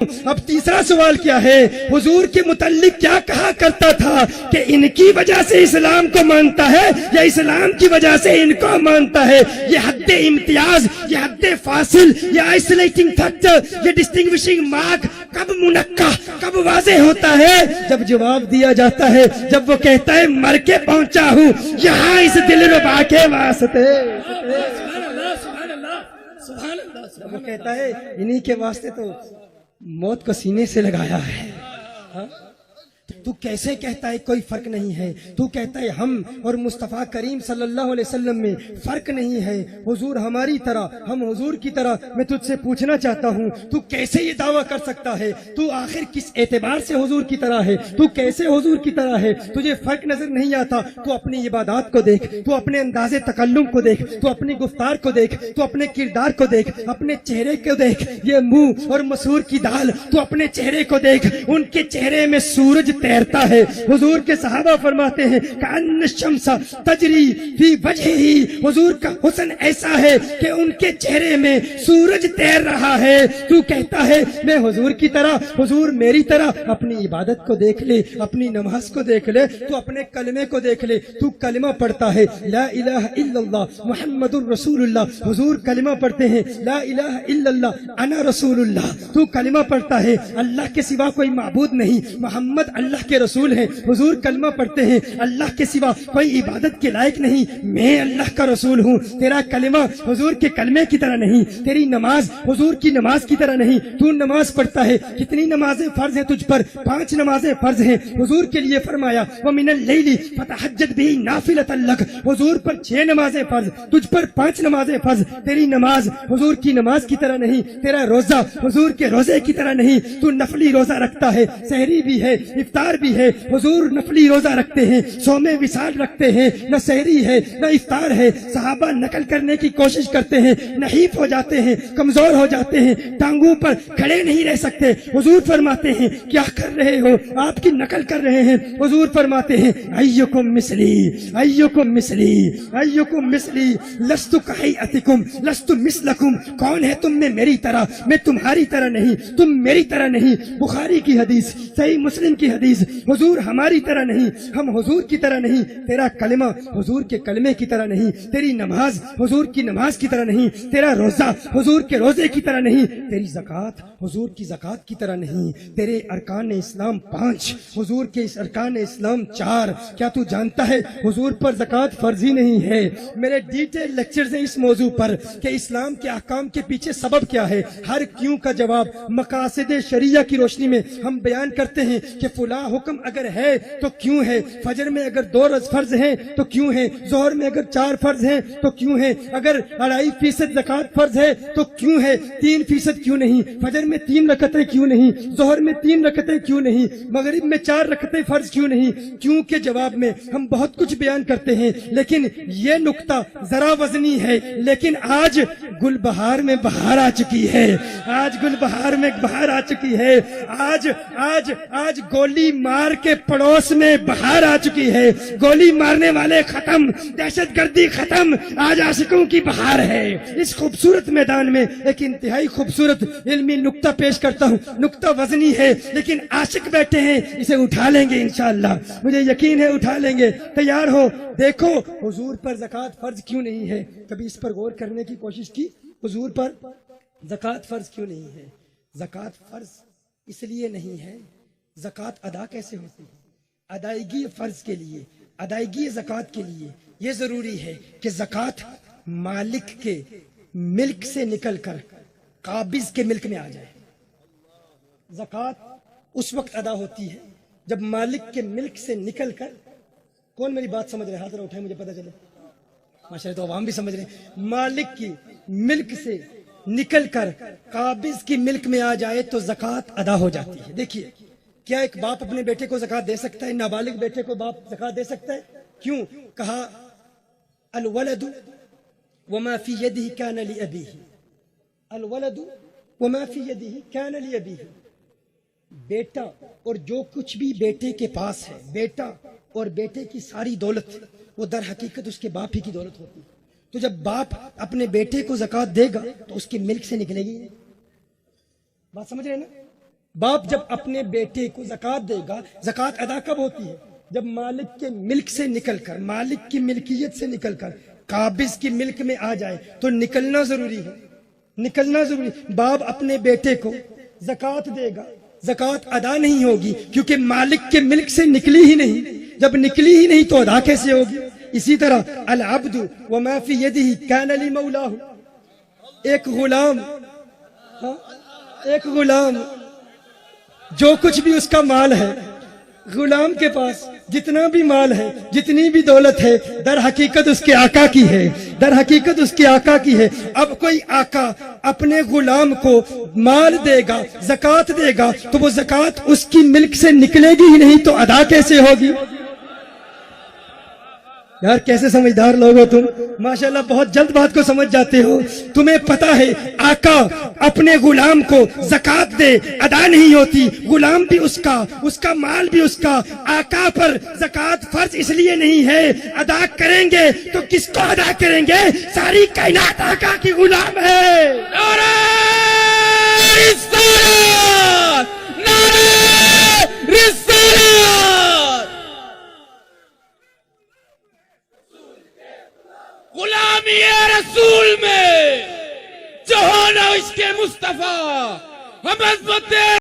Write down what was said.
اب تیسرا سوال کیا ہے؟ حضور کے متعلق کیا کہا کرتا تھا کہ ان کی وجہ سے اسلام کو مانتا ہے یا اسلام کی وجہ سے ان کو مانتا ہے؟ یہ حد امتیاز، یہ حد فاصل، یہ آئسولیٹنگ فیکٹر، یہ ڈسٹنگوشنگ مارک کب منقع، کب واضح ہوتا ہے؟ جب جواب دیا جاتا ہے، جب وہ کہتا ہے مر کے پہنچا ہوں یہاں اس دلربا کے واسطے۔ وہ کہتا ہے انہی کے واسطے تو موت کو سینے سے لگایا ہے۔ تو کیسے کہتا ہے کوئی فرق نہیں ہے؟ تو کہتا ہے ہم اور مصطفیٰ کریم صلی اللہ علیہ وسلم میں فرق نہیں ہے، حضور ہماری طرح، ہم حضور کی طرح۔ میں تجھ سے پوچھنا چاہتا ہوں تو کیسے یہ دعویٰ کر سکتا ہے؟ تو آخر کس اعتبار سے حضور کی طرح ہے؟ تو کیسے حضور کی طرح ہے؟ تجھے فرق نظر نہیں آتا؟ تو اپنی عبادات کو دیکھ، تو اپنے انداز تکلم کو دیکھ، تو اپنی گفتار کو دیکھ، تو اپنے کردار کو دیکھ، اپنے چہرے کو دیکھ، یہ منہ اور مسور کی دال، تو اپنے چہرے کو دیکھ، ان کے چہرے میں سورج تیرتا ہے۔ حضور کے صحابہ فرماتے ہیں کأن الشمس تجری فی وجہہ، حضور کا حسن ایسا ہے کہ ان کے چہرے میں سورج تیر رہا ہے۔ تو کہتا ہے میں حضور کی طرح، حضور میری طرح۔ اپنی عبادت کو دیکھ لے، اپنی نماز کو دیکھ لے، تو اپنے کلمے کو دیکھ لے۔ تو کلمہ پڑھتا ہے لا الہ الا اللہ محمد الرسول اللہ، حضور کلمہ پڑھتے ہیں لا الہ الا اللہ انا رسول اللہ۔ تو کلمہ پڑھتا ہے اللہ کے سوا کوئی معبود نہیں، محمد اللہ کے رسول ہیں۔ حضور کلمہ پڑھتے ہیں اللہ کے سوا کوئی عبادت کے لائق نہیں، میں اللہ کا رسول ہوں۔ تیرا کلمہ حضور کے کلمے کی طرح نہیں، تیری نماز حضور کی نماز کی طرح نہیں۔ تو نماز پڑھتا ہے، کتنی نمازیں فرض ہیں تجھ پر؟ 5 نمازیں فرض ہیں۔ حضور کے لیے فرمایا وَمِنَ اللَّيْلِ فَتَهَجَّدْ بِهِ نَافِلَةً لَكَ، حضور پر 6 نمازیں فرض، تجھ پر 5 نمازیں فرض۔ تیری نماز حضور کی نماز کی طرح نہیں، تیرا روزہ حضور کے روزے کی طرح نہیں۔ تو نفلی روزہ رکھتا ہے، سحری بھی ہے، افطار بھی ہے۔ حضور نفلی روزہ رکھتے ہیں، صوم وصال رکھتے ہیں، نہ سحری ہے نہ افطار ہے۔ صحابہ نقل کرنے کی کوشش کرتے ہیں، نحیف ہو جاتے ہیں، کمزور ہو جاتے ہیں، ٹانگوں پر کھڑے نہیں رہ سکتے۔ حضور فرماتے ہیں کیا کر رہے ہو؟ آپ کی نقل کر رہے ہیں۔ حضور فرماتے ہیں ایکم مثلی، ایکم مثلی، ایکم مثلی، لست کہیئتکم لست مثلکم، کون ہے تم میں میری طرح؟ میں تمہاری طرح نہیں، تم میری طرح نہیں۔ بخاری کی حدیث، صحیح مسلم کی حدیث، حضور ہماری طرح نہیں، ہم حضور کی طرح نہیں۔ تیرا کلمہ حضور کے کلمے کی طرح نہیں، تیری نماز حضور کی نماز کی طرح نہیں، تیرا روزہ حضور کے روزے کی طرح نہیں، تیری زکوٰۃ حضور کی زکوٰۃ کی طرح نہیں، تیرے ارکان اسلام 5، حضور کے اس ارکان اسلام 4۔ کیا تو جانتا ہے حضور پر زکوٰۃ فرض ہی نہیں ہے؟ میرے ڈیٹیل لیکچرز ہیں اس موضوع پر کہ اسلام کے احکام کے پیچھے سبب کیا ہے۔ ہر کیوں کا جواب مقاصد شریعہ کی روشنی میں ہم بیان کرتے ہیں کہ فلاں حکم اگر ہے تو کیوں ہے؟ فجر میں اگر 2 فرض ہیں تو کیوں ہے؟ ظہر میں اگر 4 فرض ہیں تو کیوں ہے؟ اگر 2.5% زکوٰۃ فرض ہے تو کیوں ہے؟ 3% کیوں نہیں؟ فجر میں 3 رکعتیں کیوں نہیں؟ ظہر میں 3 رکعتیں کیوں نہیں؟ مغرب میں 4 رکعتیں فرض کیوں نہیں؟ کیوں کے جواب میں ہم بہت کچھ بیان کرتے ہیں، لیکن یہ نقطہ ذرا وزنی ہے۔ لیکن آج گل بہار میں بہار آ چکی ہے، آج گل بہار میں بہار آ چکی ہے، آج آج آج گولی مار کے پڑوس میں بہار آ چکی ہے۔ گولی مارنے والے ختم، دہشت گردی ختم، آج عاشقوں کی بہار ہے۔ اس خوبصورت میدان میں ایک انتہائی خوبصورت علمی نقطہ پیش کرتا ہوں۔ نقطہ وزنی ہے لیکن عاشق بیٹھے ہیں، اسے اٹھا لیں گے انشاءاللہ، مجھے یقین ہے اٹھا لیں گے۔ تیار ہو؟ دیکھو حضور پر زکوٰۃ فرض کیوں نہیں ہے؟ کبھی اس پر غور کرنے کی کوشش کی؟ حضور پر زکوٰۃ فرض کیوں نہیں ہے؟ زکوٰۃ فرض اس لیے نہیں ہے۔ زکوٰۃ ادا کیسے ہوتی ہے؟ ادائیگی فرض کے لیے، ادائیگی زکوٰۃ کے لیے یہ ضروری ہے کہ زکوٰۃ مالک کے ملک سے نکل کر قابض کے ملک میں آ جائے۔ زکوٰۃ اس وقت ادا ہوتی ہے جب مالک کے ملک سے نکل کر، کون میری بات سمجھ رہے؟ ہاتھ نہ اٹھائیں مجھے پتہ چلے۔ ماشاءاللہ تو عوام بھی سمجھ رہے ہیں۔ مالک کی ملک سے نکل کر قابض کی ملک میں آ جائے تو زکوٰۃ ادا ہو جاتی ہے۔ دیکھیے، کیا ایک باپ اپنے بیٹے کو زکوٰۃ دے سکتا ہے؟ نابالغ بیٹے کو باپ زکوٰۃ دے سکتا ہے؟ کیوں؟ کہا الولد وما فی یدہ کان لأبیہ، الولد وما فی یدہ کان لأبیہ، بیٹا اور جو کچھ بھی بیٹے کے پاس ہے، بیٹا اور بیٹے کی ساری دولت وہ در حقیقت اس کے باپ ہی کی دولت ہوتی ہے۔ تو جب باپ اپنے بیٹے کو زکوٰۃ دے گا تو اس کے ملک سے نکلے گی۔ بات سمجھ رہے ہیں نا؟ باپ جب اپنے بیٹے کو زکوٰۃ دے گا، زکوٰۃ ادا کب ہوتی ہے؟ جب مالک کے ملک سے نکل کر، مالک کی ملکیت سے نکل کر قابض کی ملک میں آ جائے تو نکلنا ضروری ہے، نکلنا ضروری۔ باپ اپنے بیٹے کو زکوٰۃ دے گا، زکوٰۃ ادا نہیں ہوگی کیونکہ مالک کے ملک سے نکلی ہی نہیں، جب نکلی ہی نہیں تو ادا کیسے ہوگی؟ اسی طرح العبد وما فی یدہ کان لمولاہ، ایک غلام، ایک غلام جو کچھ بھی اس کا مال ہے، غلام کے پاس جتنا بھی مال ہے، جتنی بھی دولت ہے، در حقیقت اس کے آقا کی ہے، در حقیقت اس کے آقا کی ہے۔ اب کوئی آقا اپنے غلام کو مال دے گا، زکوٰۃ دے گا، تو وہ زکوٰۃ اس کی ملک سے نکلے گی ہی نہیں تو ادا کیسے ہوگی؟ یار کیسے سمجھدار لوگ ہو تم، ماشاءاللہ بہت جلد بات کو سمجھ جاتے ہو۔ تمہیں پتا ہے آقا اپنے غلام کو زکوٰۃ دے، ادا نہیں ہوتی، غلام بھی اس کا مال بھی اس کا، آقا پر زکوٰۃ فرض اس لیے نہیں ہے، ادا کریں گے تو کس کو ادا کریں گے؟ ساری کائنات آقا کی غلام ہے۔ نعرہ رسالت، نعرہ رسالت۔ غلامی رسول میں جو ہونا عشق مصطفیٰ، ہم عظمت